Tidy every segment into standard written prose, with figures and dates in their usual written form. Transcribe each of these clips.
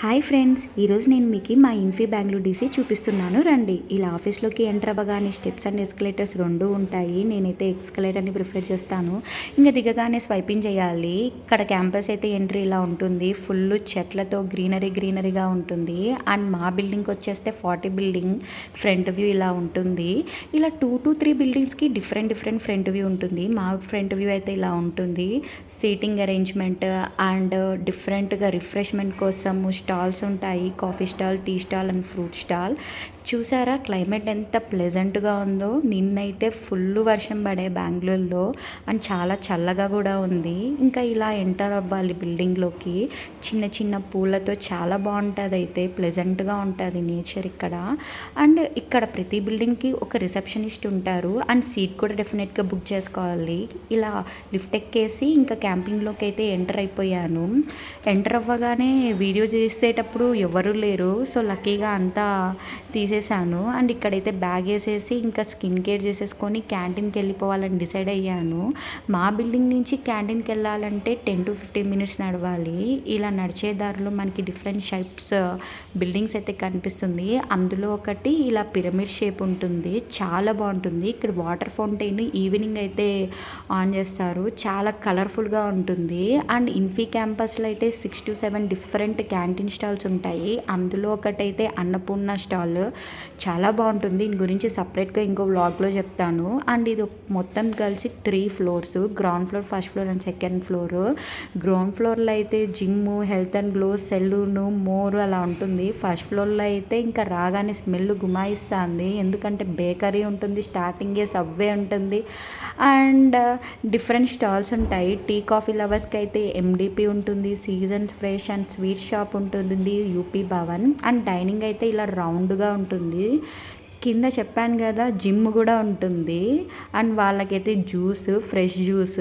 Hi friends, ఈరోజు నేను మీకు మా ఇన్ఫీ బెంగళూరు డీసీ చూపిస్తున్నాను రండి. ఇలా ఆఫీస్లోకి ఎంటర్ అవ్వగానే స్టెప్స్ అండ్ ఎస్కలేటర్స్ రెండు ఉంటాయి. నేనైతే ఎస్కలేటర్ని ప్రిఫర్ చేస్తాను. ఇంకా దిగగానే స్వైపింగ్ చేయాలి. ఇక్కడ క్యాంపస్ అయితే ఎంట్రీ ఇలా ఉంటుంది. ఫుల్ చెట్లతో గ్రీనరీగా ఉంటుంది. అండ్ మా బిల్డింగ్కి వచ్చేస్తే 40 బిల్డింగ్ ఫ్రంట్ వ్యూ ఇలా ఉంటుంది. ఇలా 2 to 3 బిల్డింగ్స్కి డిఫరెంట్ ఫ్రంట్ వ్యూ ఉంటుంది. మా ఫ్రంట్ వ్యూ అయితే ఇలా ఉంటుంది. సీటింగ్ అరేంజ్మెంట్ అండ్ డిఫరెంట్గా రిఫ్రెష్మెంట్ కోసం స్టాల్స్ ఉంటాయి. Coffee stall, tea stall and fruit stall. చూసారా క్లైమేట్ ఎంత ప్లెజెంట్గా ఉందో. నిన్నైతే ఫుల్ వర్షం పడే బెంగళూరులో అండ్ చాలా చల్లగా కూడా ఉంది. ఇంకా ఇలా ఎంటర్ అవ్వాలి బిల్డింగ్లోకి. చిన్న పూలతో చాలా బాగుంటుంది. అయితే ప్లెజెంట్గా ఉంటుంది నేచర్ ఇక్కడ. అండ్ ఇక్కడ ప్రతి బిల్డింగ్కి ఒక రిసెప్షనిస్ట్ ఉంటారు. అండ్ సీట్ కూడా డెఫినెట్గా బుక్ చేసుకోవాలి. ఇలా లిఫ్ట్ ఎక్కేసి ఇంకా క్యాంపింగ్లోకి అయితే ఎంటర్ అయిపోయాను. ఎంటర్ అవ్వగానే వీడియో చేసేటప్పుడు ఎవరు లేరు. సో లక్కీగా అంతా తీసేసాను. అండ్ ఇక్కడైతే బ్యాగ్ వేసేసి ఇంకా స్కిన్ కేర్ చేసేసుకొని క్యాంటీన్కి వెళ్ళిపోవాలని డిసైడ్ అయ్యాను. మా బిల్డింగ్ నుంచి క్యాంటీన్కి వెళ్ళాలంటే 10 to 15 minutes నడవాలి. ఇలా నడిచే దారిలో మనకి డిఫరెంట్ షేప్స్ బిల్డింగ్స్ అయితే కనిపిస్తుంది. అందులో ఒకటి ఇలా పిరమిడ్ షేప్ ఉంటుంది. చాలా బాగుంటుంది. ఇక్కడ వాటర్ ఫౌంటైన్ ఈవినింగ్ అయితే ఆన్ చేస్తారు. చాలా కలర్ఫుల్గా ఉంటుంది. అండ్ ఇన్ఫీ క్యాంపస్లో అయితే 6 to 7 డిఫరెంట్ క్యాంటీన్ స్టాల్స్ ఉంటాయి. అందులో ఒకటైతే అన్నపూర్ణ స్టాల్ చాలా బాగుంటుంది. దీని గురించి సపరేట్గా ఇంకో వ్లాగ్లో చెప్తాను. అండ్ ఇది మొత్తం కలిసి 3 floors. Ground floor, first floor and second floor. Ground ఫ్లోర్లో అయితే gym, health and glow, salon, more అలా ఉంటుంది. ఫస్ట్ ఫ్లోర్లో అయితే ఇంకా రాగానే స్మెల్ గుమాయిస్తుంది. ఎందుకంటే బేకరీ ఉంటుంది, స్టార్టింగే సబ్వే ఉంటుంది అండ్ డిఫరెంట్ స్టాల్స్ ఉంటాయి. టీ కాఫీ లవర్స్కి అయితే ఎండిపి ఉంటుంది, seasons fresh and sweet shop ఉంటుంది, యూపీ భవన్. అండ్ డైనింగ్ అయితే ఇలా రౌండ్గా ఉంటుంది. కింద చెప్పాను కదా జిమ్ కూడా ఉంటుంది. అండ్ వాళ్ళకైతే juice, fresh juice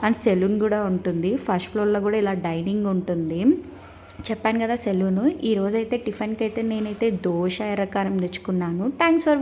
and salon కూడా ఉంటుంది. ఫస్ట్ ఫ్లోర్లో కూడా ఇలా డైనింగ్ ఉంటుంది. చెప్పాను కదా సెలూన్. ఈరోజైతే టిఫిన్కి అయితే నేనైతే దోశ ఎర్రకారం తెచ్చుకున్నాను. Thanks for